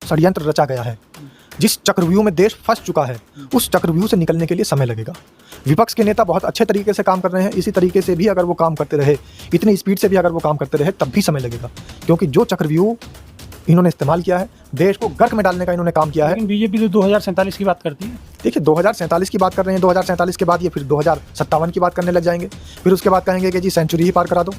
षड्यंत्र रचा गया है, जिस चक्रव्यूह में देश फंस चुका है, उस चक्रव्यूह से निकलने के लिए समय लगेगा। विपक्ष के नेता बहुत अच्छे तरीके से काम कर रहे हैं, इसी तरीके से भी अगर वो काम करते रहे, इतनी स्पीड से भी अगर वो काम करते रहे, तब भी समय लगेगा। क्योंकि जो चक्रव्यूह इन्होंने इस्तेमाल किया है, देश को गर्क में डालने का इन्होंने काम किया है। लेकिन बीजेपी तो 2047 की बात करती है। देखिए 2047 की बात कर रहे हैं, 2047 के बाद ये फिर 2057 की बात करने लग जाएंगे, फिर उसके बाद कहेंगे कि जी सेंचुरी ही पार करा दो।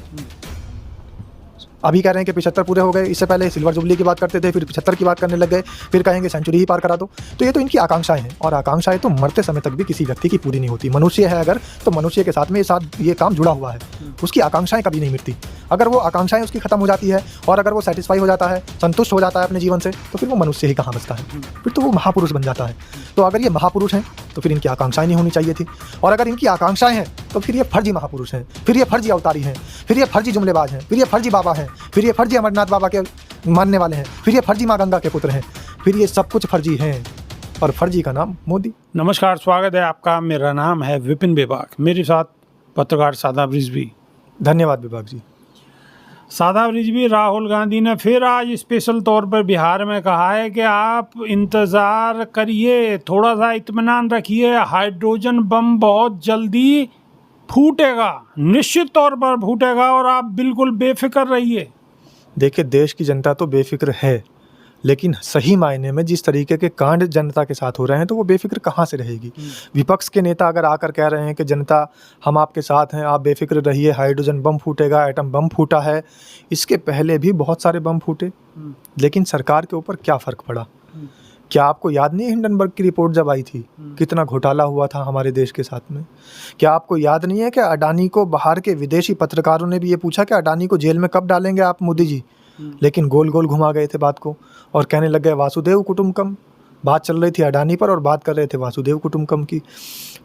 अभी कह रहे हैं कि 75 पूरे हो गए, इससे पहले सिल्वर जुबली की बात करते थे, फिर 75 की बात करने लग गए, फिर कहेंगे सेंचुरी ही पार करा दो। तो ये तो इनकी आकांक्षाएं हैं, और आकांक्षाएं तो मरते समय तक भी किसी व्यक्ति की पूरी नहीं होती। मनुष्य है अगर, तो मनुष्य के साथ में ये काम जुड़ा हुआ है, उसकी आकांक्षाएं कभी नहीं मिटती। अगर वो आकांक्षाएं उसकी खत्म हो जाती है और अगर वो सेटिस्फाई हो जाता है, संतुष्ट हो जाता है अपने जीवन से, तो फिर वो मनुष्य ही कहाँ बचता है, फिर तो वो महापुरुष बन जाता है। तो अगर ये महापुरुष हैं तो फिर इनकी आकांक्षाएं नहीं होनी चाहिए थी, और अगर इनकी आकांक्षाएं हैं तो फिर ये फर्जी महापुरुष हैं, फिर ये फर्जी अवतारी हैं, फिर ये फर्जी जुमलेबाज हैं, फिर ये फर्जी बाबा हैं, फिर ये फर्जी अमरनाथ बाबा के मानने वाले हैं, फिर ये फर्जी माँ गंगा के पुत्र हैं, फिर ये सब कुछ फर्जी हैं, और फर्जी का नाम मोदी। नमस्कार, स्वागत है आपका। मेरा नाम है विपिन बेबाक, मेरे साथ पत्रकार शादाब रिजवी। धन्यवाद विभाग जी। शादाब रिजवी, राहुल गांधी ने फिर आज स्पेशल तौर पर बिहार में कहा है कि आप इंतज़ार करिए, थोड़ा सा इत्मीनान रखिए, हाइड्रोजन बम बहुत जल्दी फूटेगा, निश्चित तौर पर फूटेगा, और आप बिल्कुल बेफिक्र रहिए। देखिए देश की जनता तो बेफिक्र है, लेकिन सही मायने में जिस तरीके के कांड जनता के साथ हो रहे हैं, तो वो बेफिक्र कहाँ से रहेगी। विपक्ष के नेता अगर आकर कह रहे हैं कि जनता हम आपके साथ हैं, आप बेफिक्र रहिए, हाइड्रोजन बम फूटेगा, एटम बम फूटा है, इसके पहले भी बहुत सारे बम फूटे, लेकिन सरकार के ऊपर क्या फ़र्क पड़ा। क्या आपको याद नहीं है हिंडनबर्ग की रिपोर्ट जब आई थी, कितना घोटाला हुआ था हमारे देश के साथ में। क्या आपको याद नहीं है कि अडानी को बाहर के विदेशी पत्रकारों ने भी ये पूछा कि अडानी को जेल में कब डालेंगे आप मोदी जी, लेकिन गोल गोल घुमा गए थे बात को, और कहने लग गए वासुदेव कुटुंबकम। बात चल रही थी अडानी पर और बात कर रहे थे वासुदेव कुटुंबकम की।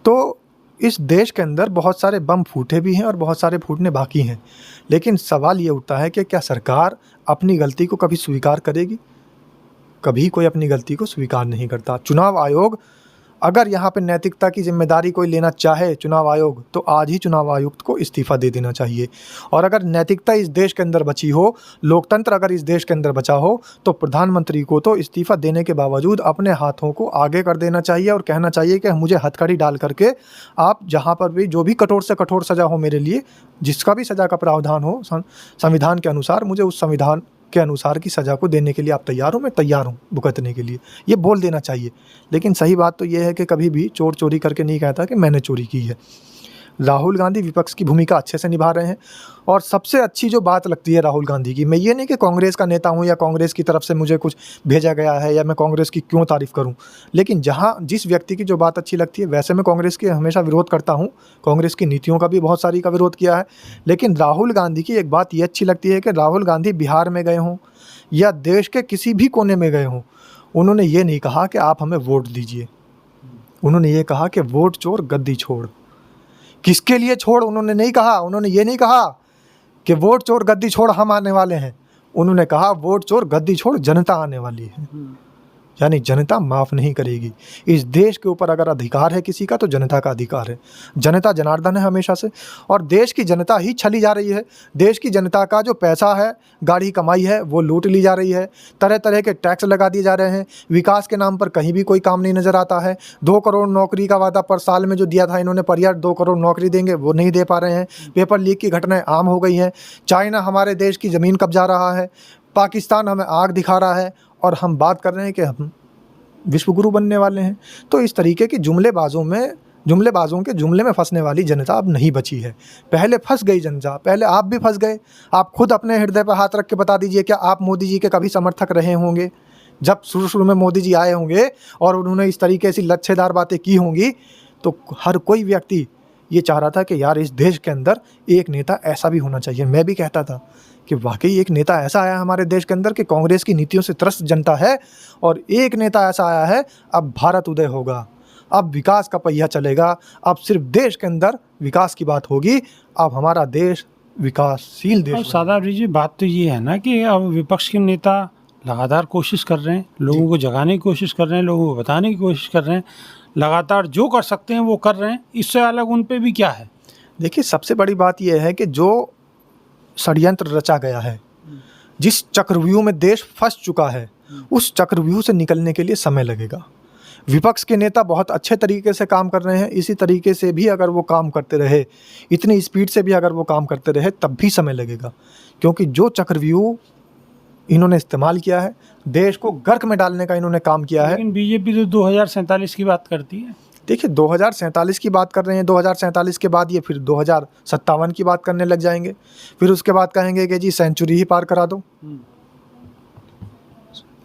तो इस देश के अंदर बहुत सारे बम फूटे भी हैं और बहुत सारे फूटने बाकी हैं, लेकिन सवाल ये उठता है कि क्या सरकार अपनी गलती को कभी स्वीकार करेगी। कभी कोई अपनी गलती को स्वीकार नहीं करता। चुनाव आयोग अगर यहाँ पे नैतिकता की जिम्मेदारी कोई लेना चाहे, चुनाव आयोग, तो आज ही चुनाव आयुक्त को इस्तीफ़ा दे देना चाहिए। और अगर नैतिकता इस देश के अंदर बची हो, लोकतंत्र अगर इस देश के अंदर बचा हो, तो प्रधानमंत्री को तो इस्तीफ़ा देने के बावजूद अपने हाथों को आगे कर देना चाहिए और कहना चाहिए कि मुझे हथकड़ी डाल करके आप जहाँ पर भी जो भी कठोर से कठोर सज़ा हो मेरे लिए, जिसका भी सज़ा का प्रावधान हो संविधान के अनुसार, मुझे उस संविधान के अनुसार की सज़ा को देने के लिए आप तैयार हो, मैं तैयार हूँ भुगतने के लिए, ये बोल देना चाहिए। लेकिन सही बात तो ये है कि कभी भी चोर चोरी करके नहीं कहता कि मैंने चोरी की है। राहुल गांधी विपक्ष की भूमिका अच्छे से निभा रहे हैं, और सबसे अच्छी जो बात लगती है राहुल गांधी की, मैं ये नहीं कि कांग्रेस का नेता हूँ या कांग्रेस की तरफ से मुझे कुछ भेजा गया है या मैं कांग्रेस की क्यों तारीफ़ करूँ, लेकिन जहाँ जिस व्यक्ति की जो बात अच्छी लगती है, वैसे मैं कांग्रेस की हमेशा विरोध करता हूँ, कांग्रेस की नीतियों का भी बहुत सारी का विरोध किया है, लेकिन राहुल गांधी की एक बात ये अच्छी लगती है कि राहुल गांधी बिहार में गए हों या देश के किसी भी कोने में गए हों, उन्होंने ये नहीं कहा कि आप हमें वोट दीजिए, उन्होंने ये कहा कि वोट चोर गद्दी छोड़। किसके लिए छोड़ उन्होंने नहीं कहा, उन्होंने ये नहीं कहा कि वोट चोर गद्दी छोड़ हम आने वाले हैं, उन्होंने कहा वोट चोर गद्दी छोड़ जनता आने वाली है। यानी जनता माफ़ नहीं करेगी। इस देश के ऊपर अगर अधिकार है किसी का, तो जनता का अधिकार है। जनता जनार्दन है हमेशा से, और देश की जनता ही छली जा रही है। देश की जनता का जो पैसा है, गाढ़ी कमाई है, वो लूट ली जा रही है। तरह तरह के टैक्स लगा दिए जा रहे हैं। विकास के नाम पर कहीं भी कोई काम नहीं नज़र आता है। 2 करोड़ नौकरी का वादा पर साल में जो दिया था इन्होंने, पर यार 2 करोड़ नौकरी देंगे, वो नहीं दे पा रहे हैं। पेपर लीक की घटनाएँ आम हो गई हैं। चाइना हमारे देश की ज़मीन कब्जा रहा है, पाकिस्तान हमें आग दिखा रहा है, और हम बात कर रहे हैं कि हम विश्वगुरु बनने वाले हैं। तो इस तरीके की जुमलेबाजों के जुमले में फंसने वाली जनता अब नहीं बची है। पहले फंस गई जनता, पहले आप भी फंस गए। आप खुद अपने हृदय पर हाथ रख के बता दीजिए, क्या आप मोदी जी के कभी समर्थक रहे होंगे? जब शुरू में मोदी जी आए होंगे और उन्होंने इस तरीके से लच्छेदार बातें की होंगी, तो हर कोई व्यक्ति ये चाह रहा था कि यार इस देश के अंदर एक नेता ऐसा भी होना चाहिए। मैं भी कहता था कि वाकई एक नेता ऐसा आया हमारे देश के अंदर कि कांग्रेस की नीतियों से त्रस्त जनता है, और एक नेता ऐसा आया है, अब भारत उदय होगा, अब विकास का पहिया चलेगा, अब सिर्फ देश के अंदर विकास की बात होगी, अब हमारा देश विकासशील देश। शादाब जी, बात तो ये है ना कि अब विपक्ष के नेता लगातार कोशिश कर रहे हैं, लोगों को जगाने की कोशिश कर रहे हैं, लोगों को बताने की कोशिश कर रहे हैं, लगातार जो कर सकते हैं वो कर रहे हैं। इससे अलग उन पे भी क्या है? देखिए सबसे बड़ी बात यह है कि जो षड्यंत्र रचा गया है, जिस चक्रव्यूह में देश फंस चुका है, उस चक्रव्यूह से निकलने के लिए समय लगेगा। विपक्ष के नेता बहुत अच्छे तरीके से काम कर रहे हैं, इसी तरीके से भी अगर वो काम करते रहे, इतनी स्पीड से भी अगर वो काम करते रहे, तब भी समय लगेगा। क्योंकि जो चक्रव्यूह इन्होंने इस्तेमाल किया है, देश को गर्क में डालने का इन्होंने काम किया है। लेकिन बीजेपी तो 2047 की बात करती है। देखिए 2047 की बात कर रहे हैं, 2047 के बाद ये फिर 2057 की बात करने लग जाएंगे, फिर उसके बाद कहेंगे कि जी सेंचुरी ही पार करा दो।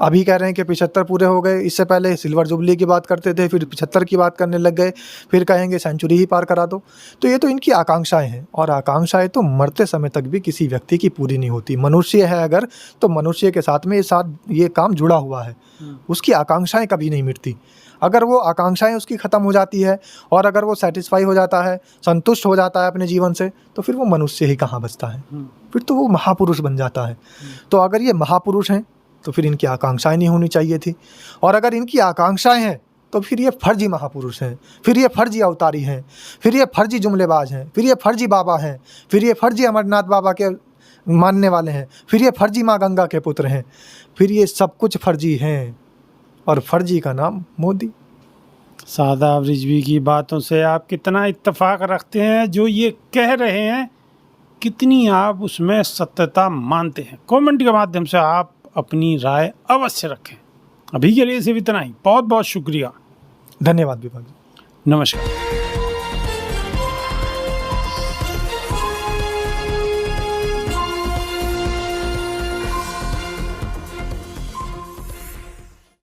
अभी कह रहे हैं कि 75 पूरे हो गए, इससे पहले सिल्वर जुबली की बात करते थे, फिर 75 की बात करने लग गए, फिर कहेंगे सेंचुरी ही पार करा दो। तो ये तो इनकी आकांक्षाएं हैं, और आकांक्षाएं तो मरते समय तक भी किसी व्यक्ति की पूरी नहीं होती। मनुष्य है अगर, तो मनुष्य के साथ में ये काम जुड़ा हुआ है, उसकी आकांक्षाएं कभी नहीं मिटती। अगर वो आकांक्षाएं उसकी ख़त्म हो जाती है और अगर वो सेटिस्फाई हो जाता है, संतुष्ट हो जाता है अपने जीवन से, तो फिर वो मनुष्य ही कहाँ बचता है, फिर तो वो महापुरुष बन जाता है। तो अगर ये महापुरुष हैं तो फिर इनकी आकांक्षाएं नहीं होनी चाहिए थी, और अगर इनकी आकांक्षाएं हैं तो फिर ये फर्जी महापुरुष हैं, फिर ये फर्जी अवतारी हैं, फिर ये फर्जी जुमलेबाज हैं, फिर ये फर्जी बाबा हैं, फिर ये फर्जी अमरनाथ बाबा के मानने वाले हैं, फिर ये फर्जी माँ गंगा के पुत्र हैं, फिर ये सब कुछ फर्जी हैं, और फर्जी का नाम मोदी। शादाब रिजवी की बातों से आप कितना इत्तेफाक रखते हैं? जो ये कह रहे हैं, कितनी आप उसमें सत्यता मानते हैं? कमेंट के माध्यम से आप अपनी राय अवश्य रखें। अभी के लिए सिर्फ इतना ही। बहुत बहुत शुक्रिया। धन्यवाद विभाग। नमस्कार।